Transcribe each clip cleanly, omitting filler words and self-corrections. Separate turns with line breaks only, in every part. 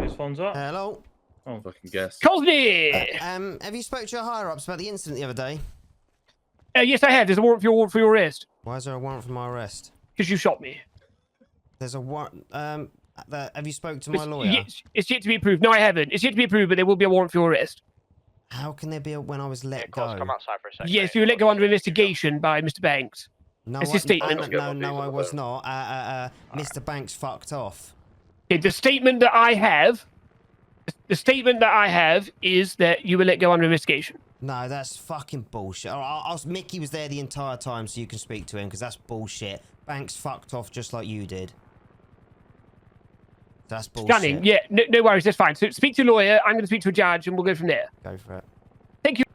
Whose phone's up?
Hello.
Oh, fucking guess.
Cozney!
Have you spoke to your higher-ups about the incident the other day?
Yes, I have. There's a warrant for your arrest.
Why is there a warrant for my arrest?
Because you shot me.
There's a warrant. Have you spoke to my lawyer?
Yes, it's yet to be approved. No, I haven't. It's yet to be approved, but there will be a warrant for your arrest.
How can there be a when I was let go?
Come outside for a second.
Yes, you were let go under investigation by Mr. Banks.
No,
That's his statement.
No, I was not. Mr. Banks fucked off.
Okay, the statement that I have, is that you were let go under investigation.
No, that's fucking bullshit. Mickey was there the entire time, so you can speak to him, because that's bullshit. Banks fucked off just like you did. That's bullshit.
Stunning. Yeah, no worries. That's fine. So speak to a lawyer. I'm going to speak to a judge, and we'll go from there.
Go for it.
Thank you.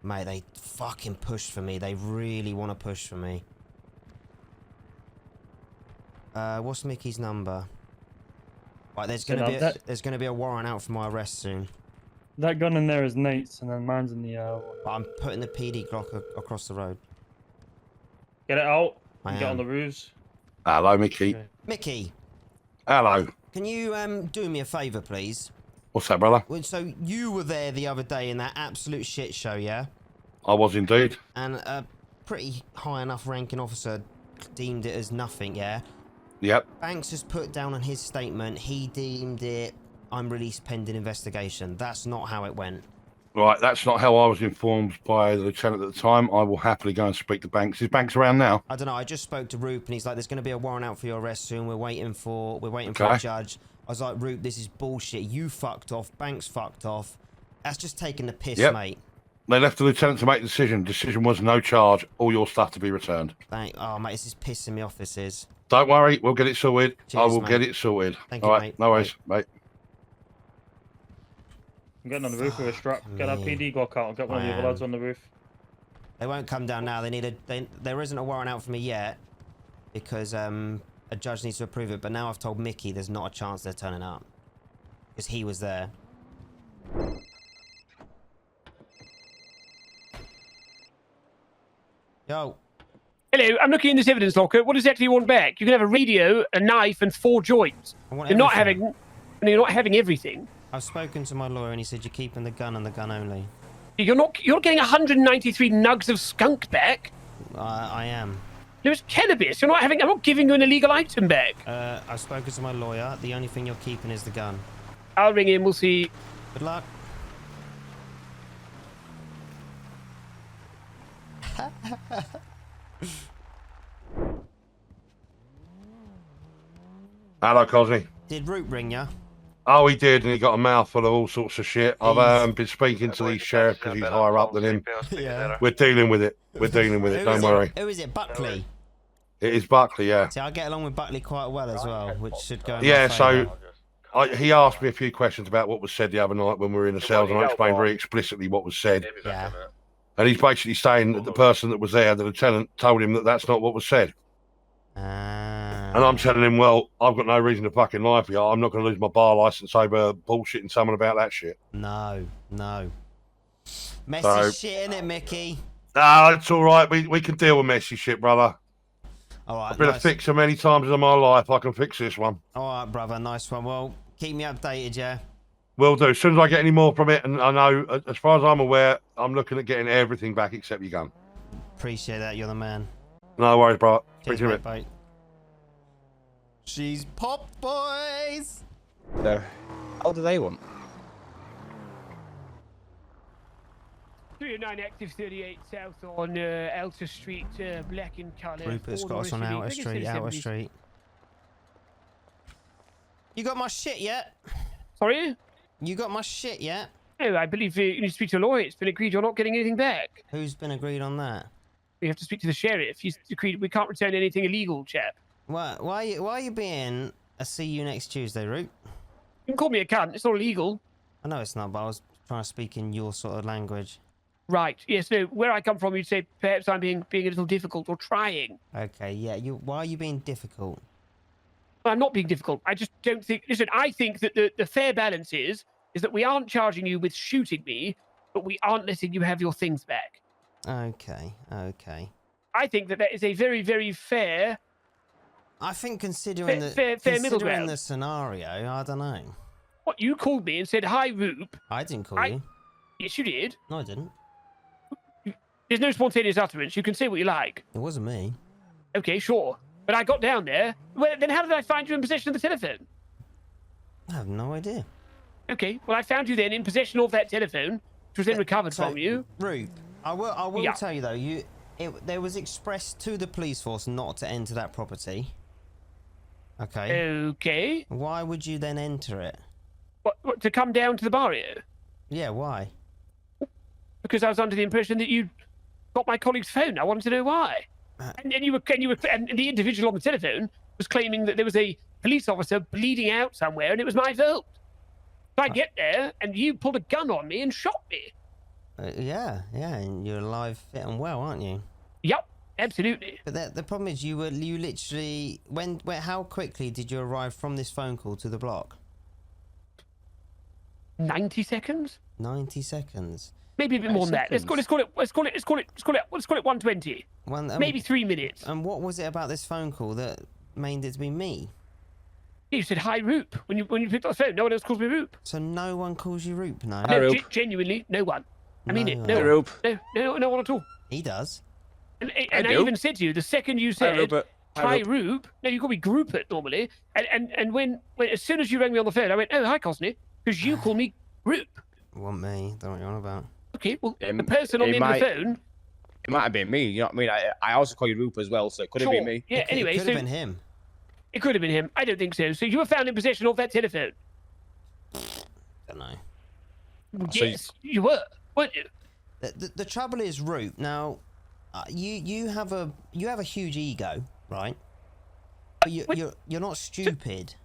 Mate, they fucking pushed for me. They really want to push for me. What's Mickey's number? Right, there's gonna be a warrant out for my arrest soon.
That gun in there is Nate's, and then mine's in the.
But I'm putting the PD Glock across the road.
Get it out.
I
Get
am.
on the roofs.
Hello, Mickey.
Okay.
Mickey,
Hello.
can you do me a favour, please?
What's that, brother?
Well, so you were there the other day in that absolute shit show, yeah?
I was indeed.
And a pretty high enough ranking officer deemed it as nothing, yeah?
Yep.
Banks has put down on his statement, he deemed it, I'm released pending investigation. That's not how it went.
Right, that's not how I was informed by the lieutenant at the time. I will happily go and speak to Banks. Is Banks around now?
I don't know, I just spoke to Roop and he's like, there's going to be a warrant out for your arrest soon. We're waiting for a judge. I was like, Roop, this is bullshit. You fucked off. Banks fucked off. That's just taking the piss, mate.
They left the lieutenant to make the decision. Decision was no charge. All your stuff to be returned.
Oh, mate, this is pissing me off, this is.
Don't worry, we'll get it sorted.
Cheers,
I will
mate.
get it sorted.
Thank
All
you,
right,
mate.
no worries, mate.
I'm getting on the roof with a strap. Get that
me.
PD Glock out. I'll get one of the other lads on the roof.
They won't come down now. There isn't a warrant out for me yet because a judge needs to approve it. But now I've told Mickey there's not a chance they're turning up because he was there. Yo.
Hello, I'm looking in this evidence locker. What exactly you want back? You can have a radio, a knife, and 4 joints. You're not having everything.
I've spoken to my lawyer and he said you're keeping the gun and the gun only.
You're getting 193 nugs of skunk back.
I am.
There's cannabis. I'm not giving you an illegal item back.
I've spoken to my lawyer. The only thing you're keeping is the gun.
I'll ring him. We'll see.
Good luck.
Hello, Cozney.
Did Roop ring ya?
Oh, he did, and he got a mouthful of all sorts of shit. I've been speaking to the sheriff because he's higher up than him.
Yeah.
We're dealing with it. We're dealing with it. Don't worry.
Who is it? Buckley?
It is Buckley, yeah.
See, I get along with Buckley quite well as well, which should go in
Yeah,
my
so
favour.
he asked me a few questions about what was said the other night when we were in the cells, and I explained very explicitly what was said.
Yeah.
And he's basically saying that the person that was there, the lieutenant, told him that that's not what was said. And I'm telling him, well, I've got no reason to fucking lie for you. I'm not going to lose my bar license over bullshitting someone about that shit.
No. Messy shit, innit, Mickey?
No, it's all right. We can deal with messy shit, brother.
All right,
I've been a fixer many times in my life. I can fix this one.
All right, brother, nice one. Well, keep me updated, yeah?
Will do. As soon as I get any more from it, and I know, as far as I'm aware, I'm looking at getting everything back except your gun.
Appreciate that. You're the man.
No worries, bro.
Cheers,
Appreciate
mate,
it.
bye. She's popped, boys!
So, how do they want?
309 active 38 south on Outer Street, black in colour.
Rupert's got us on Outer Street. You got my shit yet?
Sorry?
You got my shit yet?
No, I believe you need to speak to a lawyer. It's been agreed you're not getting anything back.
Who's been agreed on that?
We have to speak to the sheriff. He's agreed we can't return anything illegal, chap.
Why are you being a see you next Tuesday, Roop?
You can call me a cunt. It's not illegal.
I know it's not, but I was trying to speak in your sort of language.
Right. Yes, no. Where I come from, you'd say perhaps I'm being a little difficult or trying.
Okay, yeah. Why are you being difficult?
Well, I'm not being difficult. I just don't think... Listen, I think that the fair balance is that we aren't charging you with shooting me, but we aren't letting you have your things back.
Okay.
I think that is a very, very fair...
I think considering
fair middle ground.
the scenario, I don't know.
What, you called me and said, hi, Roop.
I didn't call you.
Yes, you did.
No, I didn't.
There's no spontaneous utterance. You can say what you like.
It wasn't me.
Okay, sure. But I got down there. Well, then how did I find you in possession of the telephone?
I have no idea.
Okay, well, I found you then in possession of that telephone, which was then recovered from you.
Roop, I will
Yeah.
tell you though, there was expressed to the police force not to enter that property. Okay.
Okay.
Why would you then enter it?
What, to come down to the barrio?
Yeah, why?
Because I was under the impression that you got my colleague's phone. I wanted to know why. And the individual on the telephone was claiming that there was a police officer bleeding out somewhere, and it was my fault. So I get there, and you pulled a gun on me and shot me.
Yeah, and you're alive, fit and well, aren't you?
Yep, absolutely.
But the problem is, you literally how quickly did you arrive from this phone call to the block?
90 seconds?
90 seconds.
Maybe a bit more than that. Let's call it 120. Maybe 3 minutes.
And what was it about this phone call that made it to be me?
You said hi, Roop, when you picked up the phone. No one else calls me Roop.
So no one calls you Roop, no?
No,
Roop.
Genuinely, no one. I mean it. No,
Hi, Roop.
no one at all.
He does.
And I even said to you, the second you said hi, Roop, no, you call me Groupert normally. And when as soon as you rang me on the phone, I went, oh, hi, Cozney, because you call me Roop.
Want me? Don't know what you're on about.
Okay, well, the person on the end of the phone.
It might have been me. You know what I mean? I also call you Roop as well, so it could have been me.
Yeah. Anyway,
it could have been him.
It could have been him. I don't think so. So you were found in possession of that telephone.
Don't know.
Yes, you were, weren't you?
The trouble is, Roop. Now, you have a huge ego, right? But you're not stupid.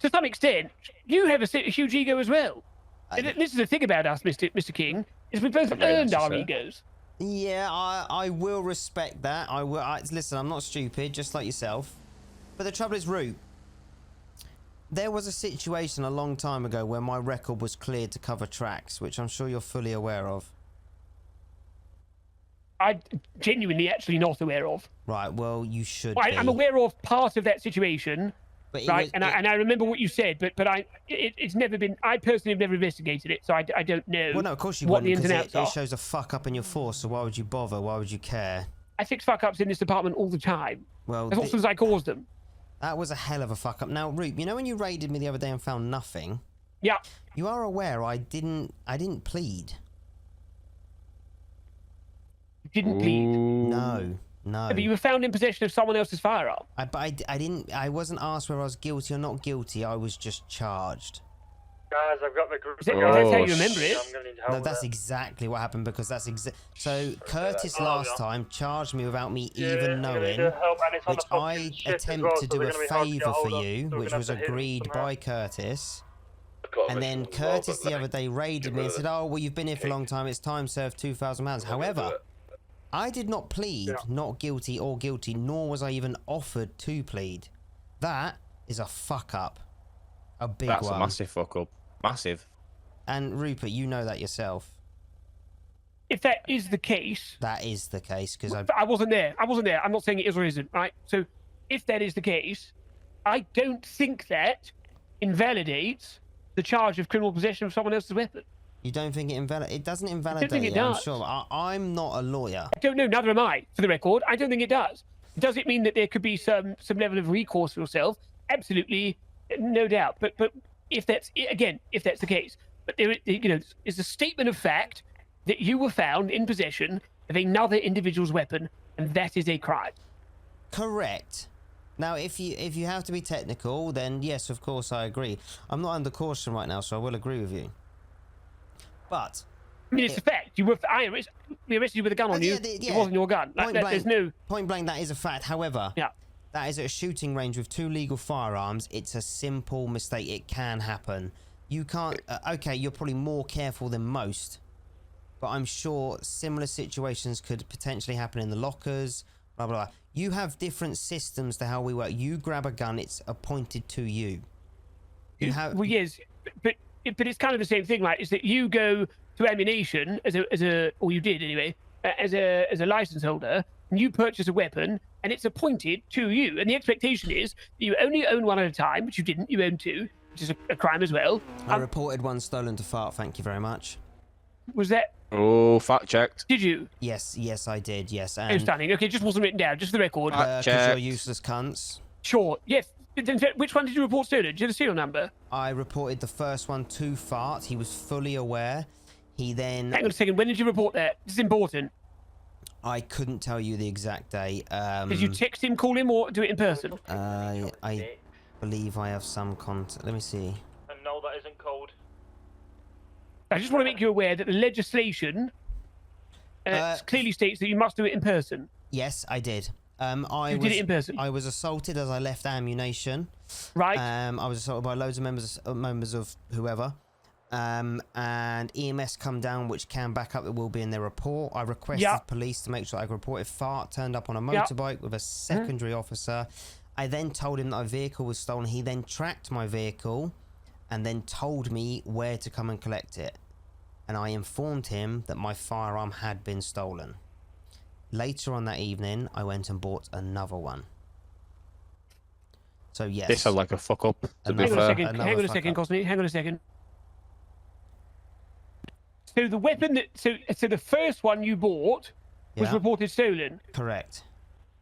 To some extent, you have a huge ego as well. This is the thing about us, Mr. King, is we both earned our egos.
Yeah, I will respect that. I will. Listen, I'm not stupid, just like yourself. But the trouble is, Roop, there was a situation a long time ago where my record was cleared to cover tracks, which I'm sure you're fully aware of.
I'm genuinely actually not aware of.
Right, well, you should
Well,
be.
I'm aware of part of that situation,
But
right? And I remember what you said, but it's never been. I personally have never investigated it, so I don't know.
Well, no, of course you
what
wouldn't,
the ins and outs
because
are.
it shows a fuck up in your force, so why would you bother? Why would you care?
I fix fuck ups in this department all the time.
Well,
As often as I cause them.
that was a hell of a fuck up. Now, Roop, you know when you raided me the other day and found nothing?
Yeah.
You are aware I didn't plead.
Didn't bleed.
No.
But you were found in possession of someone else's firearm.
I wasn't asked whether I was guilty or not guilty. I was just charged.
Guys, I've got the group.
That's how you remember it.
I'm gonna need help
No,
with
that's
that.
exactly what happened, because that's so Curtis last time charged me without me
Yeah,
even
I'm gonna
knowing,
need your help, and it's on
which
the
I
fucking shit as
attempted
well,
to
so
do
they're
a
gonna be hard to get
favour
hold
for
of,
you,
so we're
which
gonna
was
have to hit
agreed
somehow.
by Curtis. And then Curtis the other day raided me and said, oh, well, you've been here for a long time, it's time served, £2,000. However, I did not plead not guilty or guilty, nor was I even offered to plead. That is a fuck up. A big one.
That's a massive fuck up. Massive.
And Rupert, you know that yourself.
If that is the case...
That is the case, because
I wasn't there. I'm not saying it is or isn't, right? So, if that is the case, I don't think that invalidates the charge of criminal possession of someone else's weapon.
You don't think it doesn't invalidate
think it
it, I'm
does.
sure. I'm not a lawyer.
I don't know, neither am I, for the record. I don't think it does. Does it mean that there could be some level of recourse for yourself? Absolutely, no doubt. But if that's the case, but there, is a statement of fact that you were found in possession of another individual's weapon, and that is a crime.
Correct. Now, if you have to be technical, then yes, of course, I agree. I'm not under caution right now, so I will agree with you. But
I mean, it's a fact. We arrested you with a gun on you. It wasn't your gun.
Point blank, that is a fact. However,
yeah,
that is at a shooting range with 2 legal firearms. It's a simple mistake. It can happen. You can't. Okay, you're probably more careful than most, but I'm sure similar situations could potentially happen in the lockers. Blah blah blah. You have different systems to how we work. You grab a gun, it's appointed to you.
Well, yes, but it's kind of the same thing, right? Is that you go to ammunition or you did anyway, as a license holder, and you purchase a weapon, and it's appointed to you, and the expectation is that you only own one at a time, which you didn't. You own 2, which is a crime as well.
I reported one stolen to Fart. Thank you very much.
Was that?
Oh, fact checked.
Did you?
Yes, I did. Yes,
Oh,
and
stunning. Okay, just wasn't written down. Just for the record.
because you're
checked.
useless cunts.
Sure. Yes. Which one did you report stolen? Did you have the serial number?
I reported the first one to Fart. He was fully aware. He then.
Hang on a second. When did you report that? This is important.
I couldn't tell you the exact day.
Did you text him, call him, or do it in person?
I believe I have some contact. Let me see.
And no, that isn't code.
I just want to make you aware that the legislation clearly states that you must do it in person.
Yes, I did.
You did it in person.
I was assaulted as I left ammunition.
Right.
I was assaulted by loads of members of whoever. And EMS come down, which can back up that will be in their report. I requested police to make sure I could report if Fart turned up on a motorbike with a secondary officer. I then told him that my vehicle was stolen. He then tracked my vehicle and then told me where to come and collect it. And I informed him that my firearm had been stolen. Later on that evening, I went and bought another one. So yes.
This sounds like a fuck up, to be
Hang on a
fair.
second. Hang on a second, Cozney. Hang on a second. So the weapon that so the first one you bought was reported stolen.
Correct.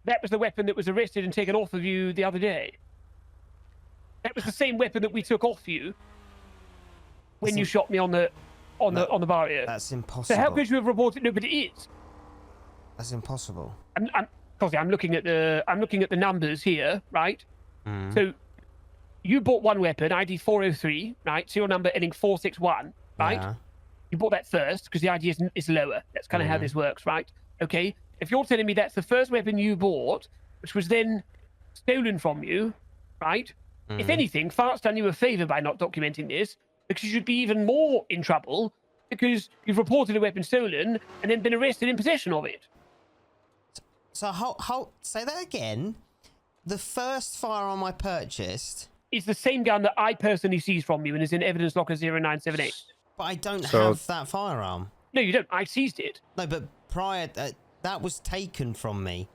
That was the weapon that was arrested and taken off of you the other day. That was the same weapon that we took off you when you shot me on the barrier.
That's impossible.
So how could you have reported? No, but it is.
That's impossible.
Cozney, I'm looking at the numbers here, right?
Mm.
So you bought one weapon, ID 403, right? Serial number ending 461, right?
Yeah.
You bought that first because the ID is lower. That's kind of how this works, right? Okay. If you're telling me that's the first weapon you bought, which was then stolen from you, right? If anything, Fart's done you a favor by not documenting this, because you should be even more in trouble because you've reported a weapon stolen and then been arrested in possession of it.
So how say that again? The first firearm I purchased.
It's the same gun that I personally seized from you and is in evidence locker 0978.
But I don't have that firearm.
No, you don't. I seized it.
No, but prior, that was taken from me.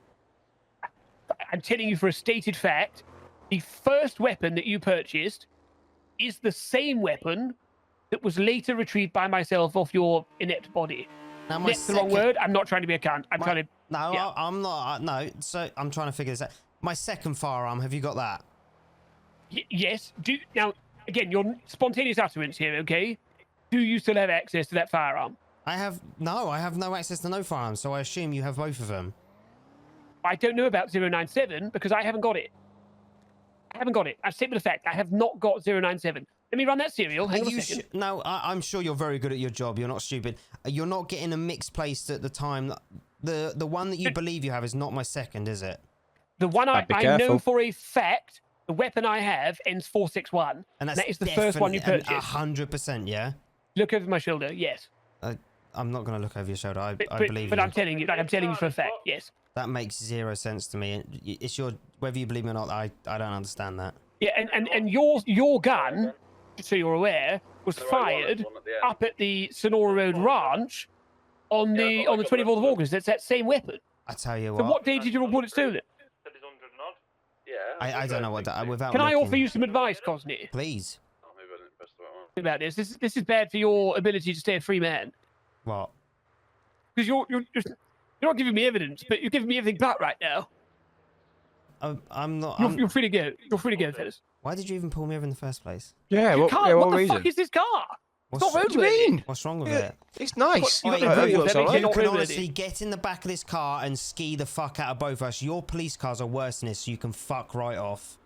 I'm telling you for a stated fact, the first weapon that you purchased is the same weapon that was later retrieved by myself off your inept body.
Now,
That's the wrong word. I'm not trying to be a cunt. I'm trying to...
No,
yeah.
I'm not. No, so I'm trying to figure this out. My second firearm, have you got that?
Yes. Now, again, your spontaneous utterance here, okay? Do you still have access to that firearm?
I have no access to no firearms, so I assume you have both of them.
I don't know about 097 because I haven't got it. I haven't got it. I state with the fact I have not got 097. Let me run that serial. Hang on a second.
No, I'm sure you're very good at your job. You're not stupid. You're not getting a mixed placed at the time. The one that you believe you have is not my second, is it?
The one I
careful.
know for a fact, the weapon I have ends 461.
And
that is the first one you purchased.
100%, yeah?
Look over my shoulder, yes.
I'm not going to look over your shoulder. I believe you.
But I'm telling you for a fact, yes.
That makes zero sense to me. It's whether you believe me or not, I don't understand that.
Yeah, and your gun, so you're aware, was fired up at the Sonora Road Ranch on the 24th of August. That's that same weapon.
I tell you
So
what.
what day did you report it stolen?
I don't know what that. Without
Can I
looking.
offer you some advice, Cozney?
Please.
About this. This is bad for your ability to stay a free man.
What?
Because you're not giving me evidence, but you're giving me everything but right now.
I'm not.
You're free to go. You're free to go, fellas.
Why did you even pull me over in the first place?
Yeah,
What the
reason?
fuck is this car? It's not
What do you
roadworthy.
mean?
What's wrong with it?
It's nice.
What,
You
you
got
got
the
the
looks
that makes
alright.
it not
You can
roadworthy.
honestly get in the back of this car and ski the fuck out of both of us. Your police cars are worse than this, so you can fuck right off.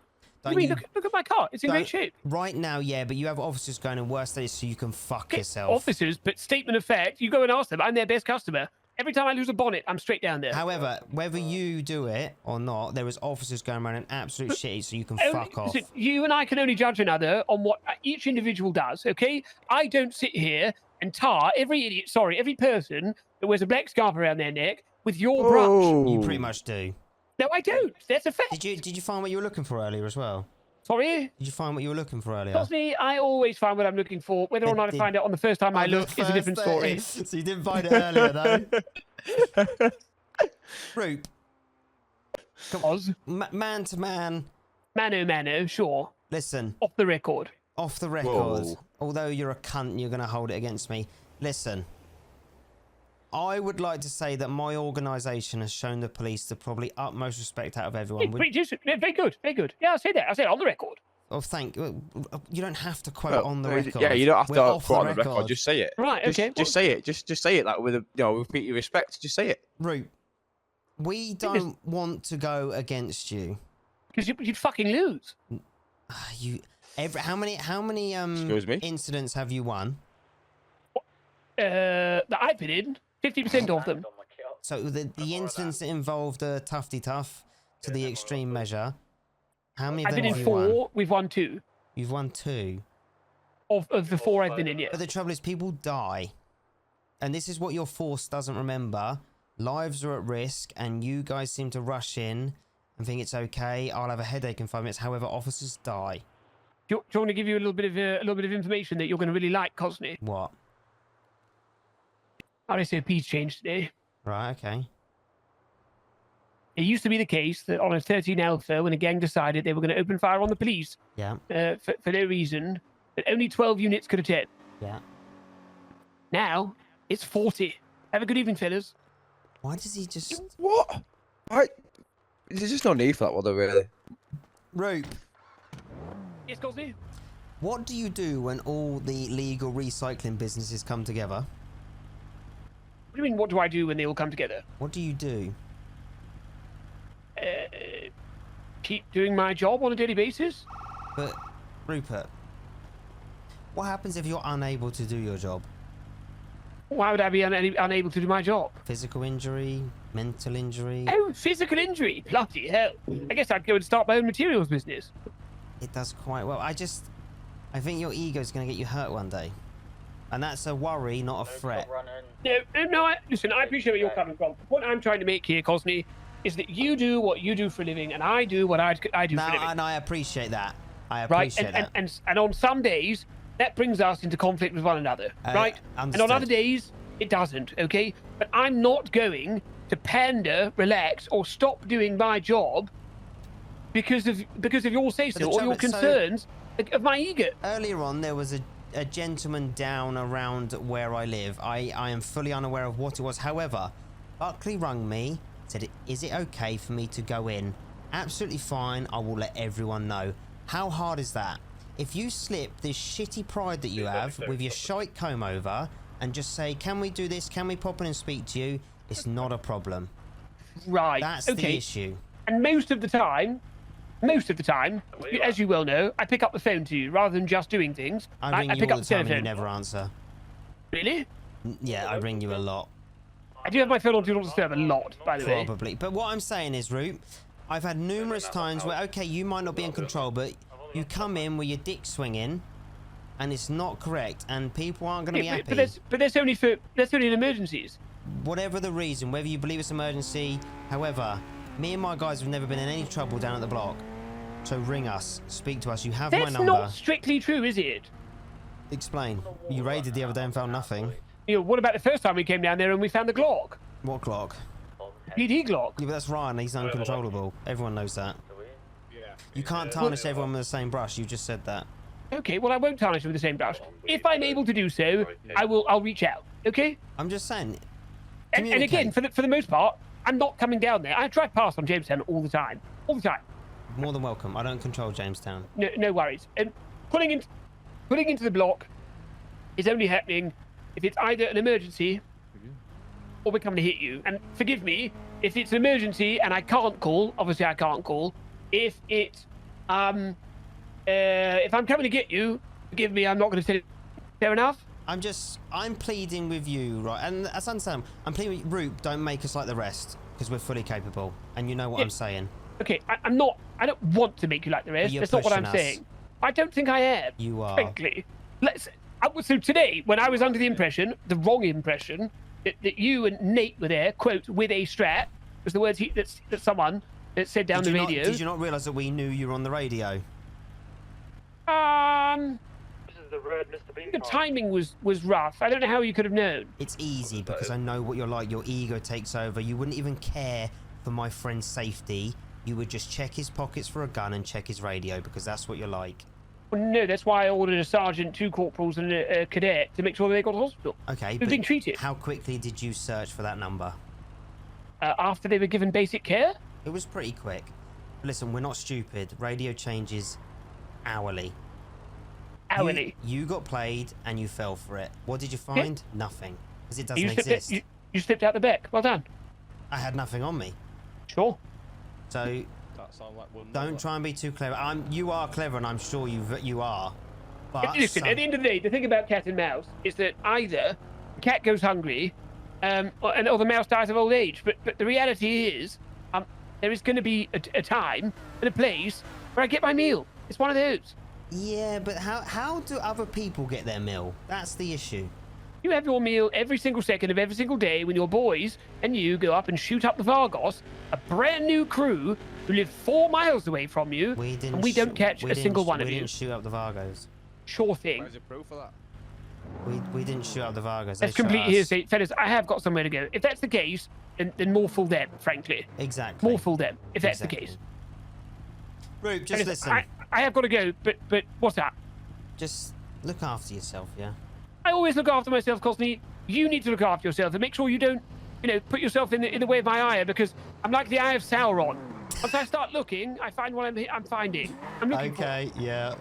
What do you mean? Look at my car. It's in great shape.
Right now, yeah, but you have officers going in worse than this, so you can fuck yourself.
Officers, but statement of fact, you go and ask them. I'm their best customer. Every time I lose a bonnet, I'm straight down there.
However, whether you do it or not, there is officers going around in absolute shit, so you can fuck off.
Listen, you and I can only judge another on what each individual does, okay? I don't sit here and tar every person that wears a black scarf around their neck with your brush.
You pretty much do.
No, I don't. That's a fact.
Did you find what you were looking for earlier as well?
Sorry?
Did you find what you were looking for earlier?
Cozney, I always find what I'm looking for. Whether or not I find it on the first time I look is a different story.
So you didn't find it earlier, though? Roop.
Oz.
Man to man.
Mano, sure.
Listen.
Off the record.
off the record,
Whoa.
although you're a cunt and you're going to hold it against me, listen, I would like to say that my organisation has shown the police the probably utmost respect out of everyone.
Pretty decent. Yeah, very good, very good. Yeah, I'll say that. I'll say it on the record.
Oh, you don't have to quote on the record.
Yeah, you don't have
We're
to
off
put on the record. Just say it.
Right, okay.
Just say it. Just say it, like with a, with your respect. Just say it.
Roop, we don't want to go against you.
Because you'd fucking lose.
How many
Excuse me?
incidents have you won?
That I've been in, 50% of them.
So the incidents that involved the tufty tough to the extreme measure, how many of
I've
them
been
have
in
you won?
4. We've won 2
You've won 2.
of the 4 I've been in. Yes.
But the trouble is, people die, and this is what your force doesn't remember. Lives are at risk, and you guys seem to rush in and think it's okay. I'll have a headache in 5 minutes. However, officers die.
Do you want to give you a little bit of information that you're going to really like, Cozney?
What?
Our SOP's changed today.
Right. Okay.
It used to be the case that on a 13 Alpha, when a gang decided they were going to open fire on the police
Yeah.
for no reason, that only 12 units could attend.
Yeah.
Now it's 40. Have a good evening, fellas.
Why does he just...
What? There's just no need for that, was there, really?
Roop,
Yes, Cozney?
what do you do when all the legal recycling businesses come together?
What do you mean, what do I do when they all come together?
What do you do?
Keep doing my job on a daily basis?
But, Rupert, what happens if you're unable to do your job?
Why would I be unable to do my job?
Physical injury, mental injury?
Oh, physical injury. Bloody hell. I guess I'd go and start my own materials business.
It does quite well. I think your ego's going to get you hurt one day. And that's a worry, not a threat.
No, listen, I appreciate where you're coming from. What I'm trying to make here, Cozney, is that you do what you do for a living, and I do what I do for a living.
And I appreciate that. I
Right,
appreciate that.
and on some days, that brings us into conflict with one another, right? And on
understood.
other days, it doesn't, okay? But I'm not going to pander, relax, or stop doing my job because of your say-so or your concerns of my ego.
Earlier on, there was a gentleman down around where I live. I am fully unaware of what it was. However, Buckley rung me, said, is it okay for me to go in? Absolutely fine. I will let everyone know. How hard is that? If you slip this shitty pride that you have with your shite comb over and just say, can we do this? Can we pop in and speak to you? It's not a problem.
Right,
That's
okay.
the issue.
And most of the time, as you well know, I pick up the phone to you rather than just doing things.
I ring you
pick
all
up
the time and you
telephone.
never answer.
Really?
Yeah, I ring you a lot.
I do have my phone on Do Not Disturb a lot, by the way.
Probably. But what I'm saying is, Roop, I've had numerous times where, okay, you might not be in control, but you come in with your dick swinging, and it's not correct, and people aren't going to be happy.
But that's only in emergencies.
Whatever the reason, whether you believe it's emergency, however, me and my guys have never been in any trouble down at the block. So ring us, speak to us. You have my
That's
number.
not strictly true, is it?
Explain. You raided the other day and found nothing.
You know, what about the first time we came down there and we found the Glock?
What Glock?
PD Glock.
Yeah, but that's Ryan. He's uncontrollable. Everyone knows that. You can't tarnish everyone with the same brush. You just said that.
Okay, well, I won't tarnish it with the same brush. If I'm able to do so, I'll reach out. Okay?
I'm just saying.
And again, for the most part, I'm not coming down there. I drive past on Jamestown all the time. All the time.
More than welcome. I don't control Jamestown.
No worries. And pulling into the block is only happening if it's either an emergency or we're coming to hit you. And forgive me, if it's an emergency and I can't call, obviously I can't call. If it's if I'm coming to get you, forgive me, I'm not going to say it. Fair enough?
I'm pleading with you, right? And that's understandable. I'm pleading with Roop, don't make us like the rest, because we're fully capable. And you know what I'm saying.
Okay, I don't want to make you like the rest. That's not what I'm saying. I don't think I am.
You are.
Frankly. So today, when I was under the impression, the wrong impression, that you and Nate were there, quote, with a strat, was the words that someone said down the radio.
Did you not realise that we knew you were on the radio?
This is the red Mr. Bean.
The timing was rough. I don't know how you could have known.
It's easy because I know what you're like. Your ego takes over. You wouldn't even care for my friend's safety. You would just check his pockets for a gun and check his radio because that's what you're like.
Well, no, that's why I ordered a sergeant, 2 corporals, and a cadet to make sure they got to hospital.
Okay,
They've
but
been treated.
how quickly did you search for that number?
After they were given basic care?
It was pretty quick. Listen, we're not stupid. Radio changes hourly.
Hourly.
You got played and you fell for it. What did you find? Nothing. Because it doesn't
You
exist.
you slipped out the back. Well done.
I had nothing on me.
Sure.
So
That sounds like one
don't try and be too clever. You are clever, and I'm sure you are. But
Listen, at the end of the day, the thing about cat and mouse is that either the cat goes hungry, or the mouse dies of old age. But the reality is, there is going to be a time and a place where I get my meal. It's one of those.
yeah, but how do other people get their meal? That's the issue.
You have your meal every single second of every single day when your boys and you go up and shoot up the Vargos, a brand new crew who live 4 miles away from you, and we don't catch a single one of you.
We didn't shoot up the Vargos.
Sure thing.
Where's the proof of that?
We didn't shoot up the Vargos.
That's complete hearsay. Fellas, I have got somewhere to go. If that's the case, then more fool them, frankly.
Exactly.
More fool them, if that's the case.
Roop, just
Fellas,
listen.
I have got to go, but what's that?
Just look after yourself, yeah?
I always look after myself, Cozney. You need to look after yourself and make sure you don't, put yourself in the way of my ire, because I'm like the Eye of Sauron. Once I start looking, I find what I'm finding. I'm looking for.
Okay, yeah.